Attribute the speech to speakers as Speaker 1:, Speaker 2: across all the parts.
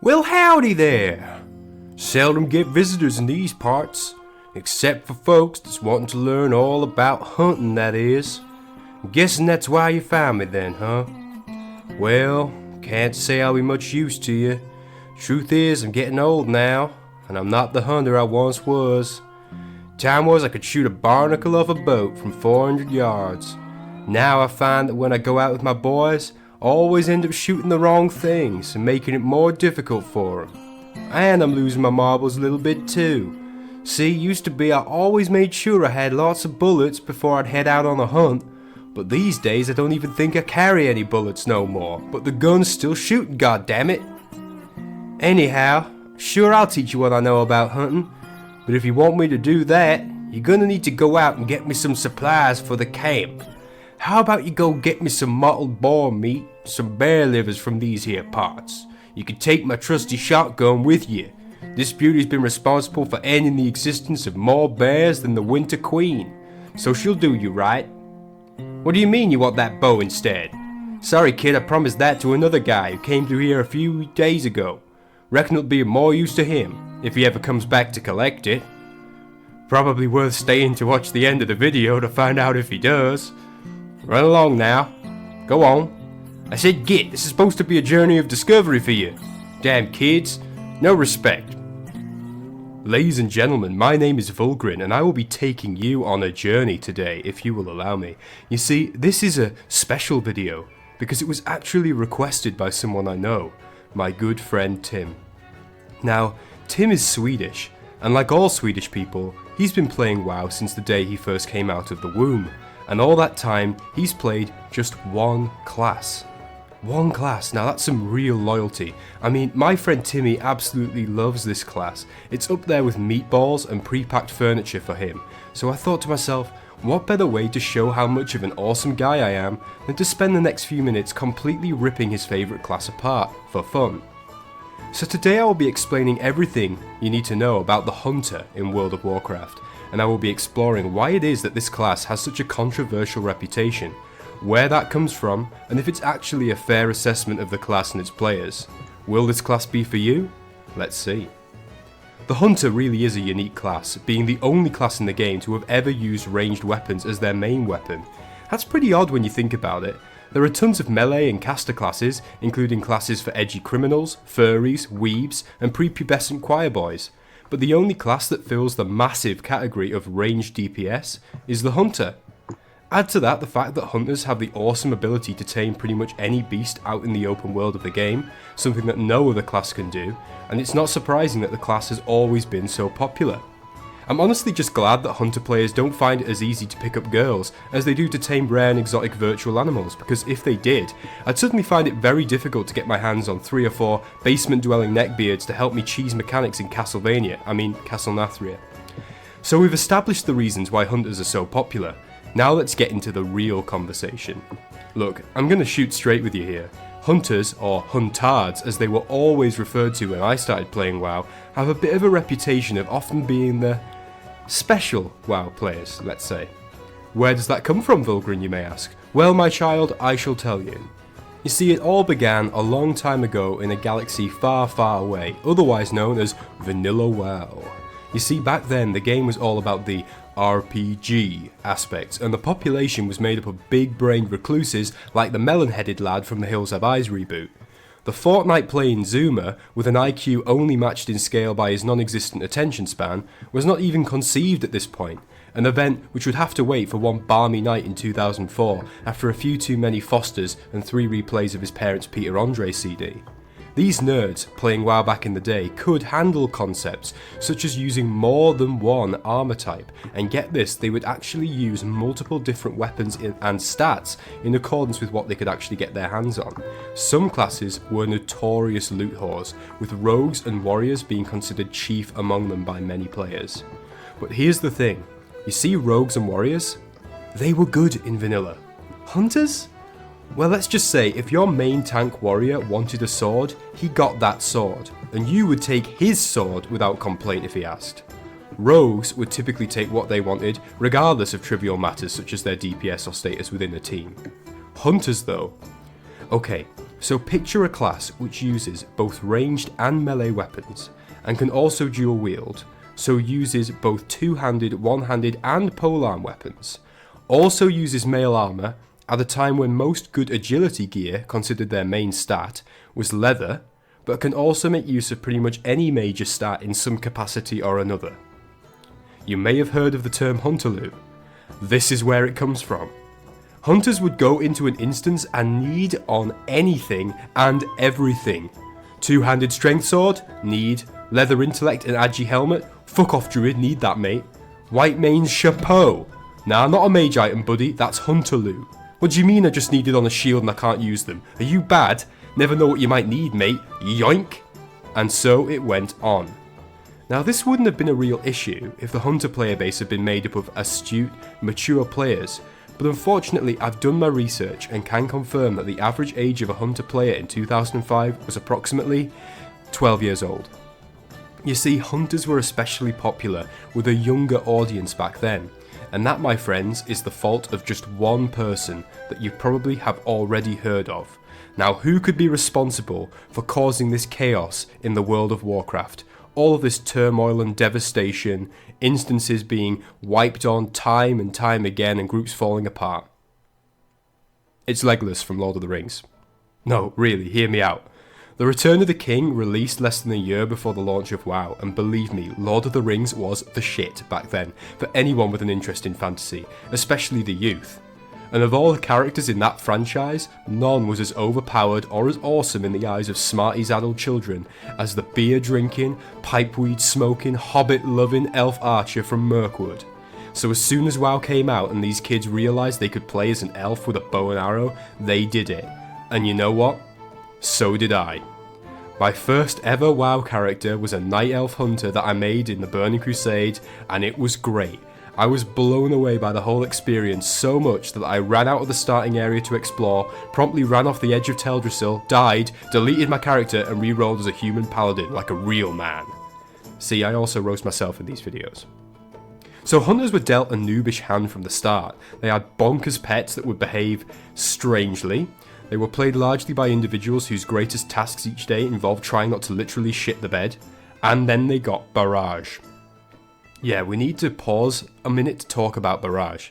Speaker 1: Well, howdy there! Seldom get visitors in these parts, except for folks that's wanting to learn all about hunting, that is. I'm guessing that's why you found me then, huh? Well, can't say I'll be much use to you. Truth is, I'm getting old now, and I'm not the hunter I once was. Time was I could shoot a barnacle off a boat from 400 yards. Now I find that when I go out with my boys, I always end up shooting the wrong things and making it more difficult for them. And I'm losing my marbles a little bit too. See, used to be I always made sure I had lots of bullets before I'd head out on a hunt, but these days I don't even think I carry any bullets no more, but the gun's still shooting, goddammit. Anyhow, sure I'll teach you what I know about hunting, but if you want me to do that, you're gonna need to go out and get me some supplies for the camp. How about you go get me some mottled boar meat, some bear livers from these here parts. You can take my trusty shotgun with you. This beauty's been responsible for ending the existence of more bears than the Winter Queen, so she'll do you right. What do you mean you want that bow instead? Sorry kid, I promised that to another guy who came through here a few days ago. Reckon it'll be of more use to him, if he ever comes back to collect it. Probably worth staying to watch the end of the video to find out if he does. Run along now. Go on. I said get, this is supposed to be a journey of discovery for you. Damn kids, no respect. Ladies and gentlemen, my name is Vulgrin and I will be taking you on a journey today, if you will allow me. You see, this is a special video, because it was actually requested by someone I know, my good friend Tim. Now, Tim is Swedish, and like all Swedish people, he's been playing WoW since the day he first came out of the womb, and all that time, he's played just one class. One class, now that's some real loyalty. I mean, my friend Timmy absolutely loves this class. It's up there with meatballs and pre-packed furniture for him. So I thought to myself, what better way to show how much of an awesome guy I am than to spend the next few minutes completely ripping his favourite class apart, for fun. So today I will be explaining everything you need to know about the Hunter in World of Warcraft, and I will be exploring why it is that this class has such a controversial reputation, where that comes from, and if it's actually a fair assessment of the class and its players. Will this class be for you? Let's see. The Hunter really is a unique class, being the only class in the game to have ever used ranged weapons as their main weapon. That's pretty odd when you think about it. There are tons of melee and caster classes, including classes for edgy criminals, furries, weebs, and prepubescent choir boys. But the only class that fills the massive category of ranged DPS is the Hunter. Add to that the fact that hunters have the awesome ability to tame pretty much any beast out in the open world of the game, something that no other class can do, and it's not surprising that the class has always been so popular. I'm honestly just glad that hunter players don't find it as easy to pick up girls as they do to tame rare and exotic virtual animals, because if they did, I'd suddenly find it very difficult to get my hands on 3 or 4 basement-dwelling neckbeards to help me cheese mechanics in Castlnathria. So we've established the reasons why hunters are so popular. Now let's get into the real conversation. Look, I'm going to shoot straight with you here. Hunters, or huntards as they were always referred to when I started playing WoW, have a bit of a reputation of often being the special WoW players, let's say. Where does that come from, Vulgrin, you may ask? Well, my child, I shall tell you. You see, it all began a long time ago in a galaxy far, far away, otherwise known as Vanilla WoW. You see, back then the game was all about the RPG aspect, and the population was made up of big-brained recluses like the melon-headed lad from the Hills Have Eyes reboot. The Fortnite-playing Zoomer, with an IQ only matched in scale by his non-existent attention span, was not even conceived at this point, an event which would have to wait for one balmy night in 2004 after a few too many Fosters and 3 replays of his parents' Peter Andre CD. These nerds, playing WoW back in the day, could handle concepts such as using more than one armor type, and get this, they would actually use multiple different weapons and stats in accordance with what they could actually get their hands on. Some classes were notorious loot whores, with rogues and warriors being considered chief among them by many players. But here's the thing, you see rogues and warriors? They were good in vanilla. Hunters? Well, let's just say if your main tank warrior wanted a sword, he got that sword, and you would take his sword without complaint if he asked. Rogues would typically take what they wanted, regardless of trivial matters such as their DPS or status within the team. Hunters though. Okay, So picture a class which uses both ranged and melee weapons, and can also dual wield, so uses both two-handed, one-handed and polearm weapons, also uses mail armour at a time when most good agility gear, considered their main stat, was leather, but can also make use of pretty much any major stat in some capacity or another. You may have heard of the term hunter loot. This is where it comes from. Hunters would go into an instance and need on anything and everything. Two-handed strength sword? Need. Leather intellect and agi helmet? Fuck off druid, need that mate. White mane's chapeau? Nah, not a mage item buddy, that's hunter loot. What do you mean I just need it on a shield and I can't use them? Are you bad? Never know what you might need mate, yoink! And so it went on. Now this wouldn't have been a real issue if the hunter player base had been made up of astute, mature players, but unfortunately I've done my research and can confirm that the average age of a hunter player in 2005 was approximately 12 years old. You see, hunters were especially popular with a younger audience back then, and that, my friends, is the fault of just one person that you probably have already heard of. Now, who could be responsible for causing this chaos in the World of Warcraft? All of this turmoil and devastation, instances being wiped on time and time again and groups falling apart. It's Legolas from Lord of the Rings. No, really, hear me out. The Return of the King released less than a year before the launch of WoW, and believe me, Lord of the Rings was the shit back then, for anyone with an interest in fantasy, especially the youth. And of all the characters in that franchise, none was as overpowered or as awesome in the eyes of Smarty's adult children as the beer-drinking, pipeweed-smoking, hobbit-loving elf archer from Mirkwood. So as soon as WoW came out and these kids realised they could play as an elf with a bow and arrow, they did it. And you know what? So did I. My first ever WoW character was a Night Elf Hunter that I made in the Burning Crusade, and it was great. I was blown away by the whole experience so much that I ran out of the starting area to explore, promptly ran off the edge of Teldrassil, died, deleted my character and re-rolled as a human paladin like a real man. See, I also roast myself in these videos. So hunters were dealt a noobish hand from the start. They had bonkers pets that would behave strangely. They were played largely by individuals whose greatest tasks each day involved trying not to literally shit the bed. And then they got Barrage. Yeah, we need to pause a minute to talk about Barrage.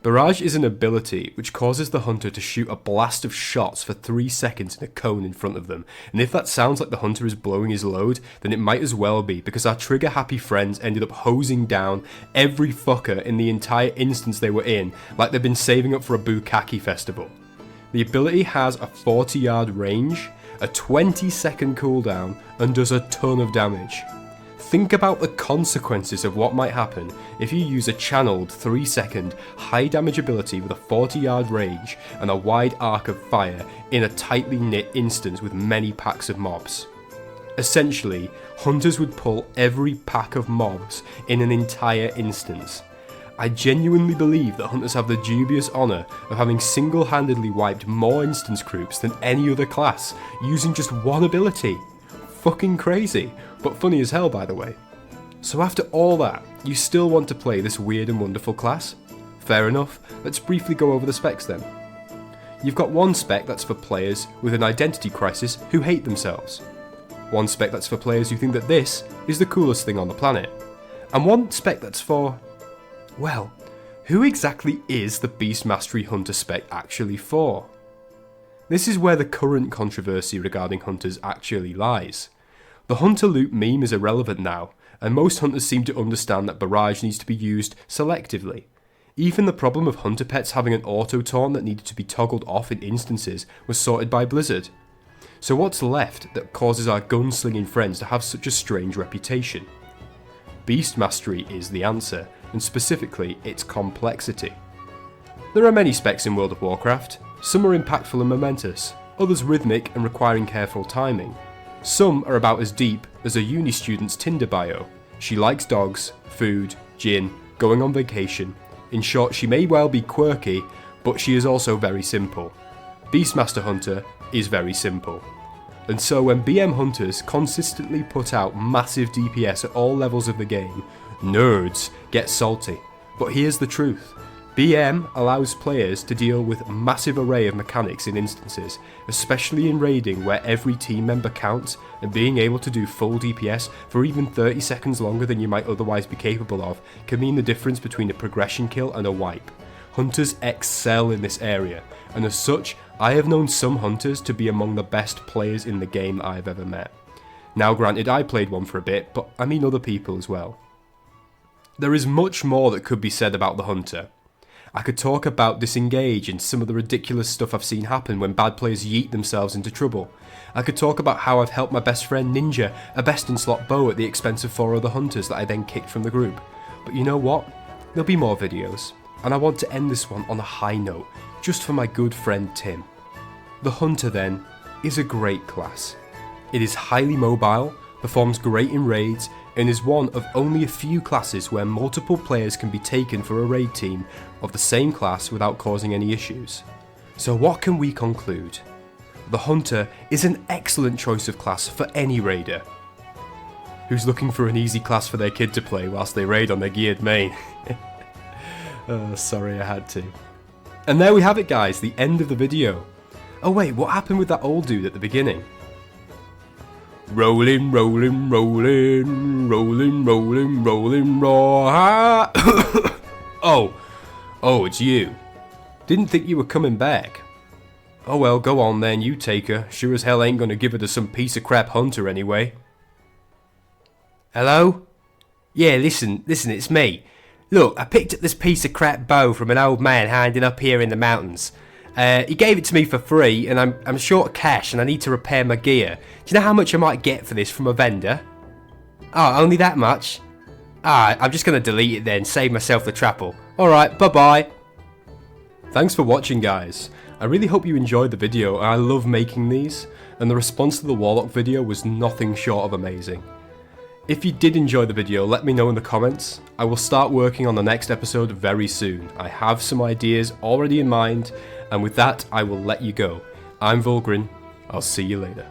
Speaker 1: Barrage is an ability which causes the hunter to shoot a blast of shots for 3 seconds in a cone in front of them. And if that sounds like the hunter is blowing his load, then it might as well be, because our trigger happy friends ended up hosing down every fucker in the entire instance they were in, like they've been saving up for a bukkake festival. The ability has a 40-yard range, a 20-second cooldown, and does a ton of damage. Think about the consequences of what might happen if you use a channeled 3-second high damage ability with a 40-yard range and a wide arc of fire in a tightly knit instance with many packs of mobs. Essentially, hunters would pull every pack of mobs in an entire instance. I genuinely believe that hunters have the dubious honour of having single-handedly wiped more instance groups than any other class using just one ability. Fucking crazy, but funny as hell by the way. So after all that, you still want to play this weird and wonderful class? Fair enough, let's briefly go over the specs then. You've got one spec that's for players with an identity crisis who hate themselves. One spec that's for players who think that this is the coolest thing on the planet. And one spec that's for... well, who exactly is the Beast Mastery Hunter spec actually for? This is where the current controversy regarding hunters actually lies. The hunter loot meme is irrelevant now, and most hunters seem to understand that Barrage needs to be used selectively. Even the problem of hunter pets having an auto taunt that needed to be toggled off in instances was sorted by Blizzard. So what's left that causes our gunslinging friends to have such a strange reputation? Beast Mastery is the answer, and specifically its complexity. There are many specs in World of Warcraft. Some are impactful and momentous, others rhythmic and requiring careful timing. Some are about as deep as a uni student's Tinder bio. She likes dogs, food, gin, going on vacation. In short, she may well be quirky, but she is also very simple. Beastmaster Hunter is very simple. And so when BM hunters consistently put out massive DPS at all levels of the game, nerds get salty. But here's the truth. BM allows players to deal with a massive array of mechanics in instances, especially in raiding where every team member counts, and being able to do full DPS for even 30 seconds longer than you might otherwise be capable of can mean the difference between a progression kill and a wipe. Hunters excel in this area, and as such, I have known some hunters to be among the best players in the game I've ever met. Now granted, I played one for a bit, but I mean other people as well. There is much more that could be said about the hunter. I could talk about disengage and some of the ridiculous stuff I've seen happen when bad players yeet themselves into trouble. I could talk about how I've helped my best friend Ninja a best in slot bow at the expense of 4 other hunters that I then kicked from the group. But you know what? There'll be more videos, and I want to end this one on a high note, just for my good friend Tim. The hunter then is a great class. It is highly mobile, performs great in raids, and is one of only a few classes where multiple players can be taken for a raid team of the same class without causing any issues. So what can we conclude? The hunter is an excellent choice of class for any raider who's looking for an easy class for their kid to play whilst they raid on their geared main. Sorry, I had to. And there we have it, guys, the end of the video. Oh wait, what happened with that old dude at the beginning? Rolling, rolling, rolling, rolling, rolling, rolling, raw. Oh, it's you. Didn't think you were coming back. Oh well, go on then, you take her. Sure as hell ain't gonna give her to some piece of crap hunter anyway. Hello? Yeah, listen, it's me. Look, I picked up this piece of crap bow from an old man hiding up here in the mountains. He gave it to me for free, and I'm short of cash and I need to repair my gear. Do you know how much I might get for this from a vendor? Oh, only that much? I'm just going to delete it then, save myself the trouble. Alright, bye-bye. Thanks for watching, guys. I really hope you enjoyed the video. I love making these, and the response to the Warlock video was nothing short of amazing. If you did enjoy the video, let me know in the comments. I will start working on the next episode very soon. I have some ideas already in mind, and with that, I will let you go. I'm Vulgrin. I'll see you later.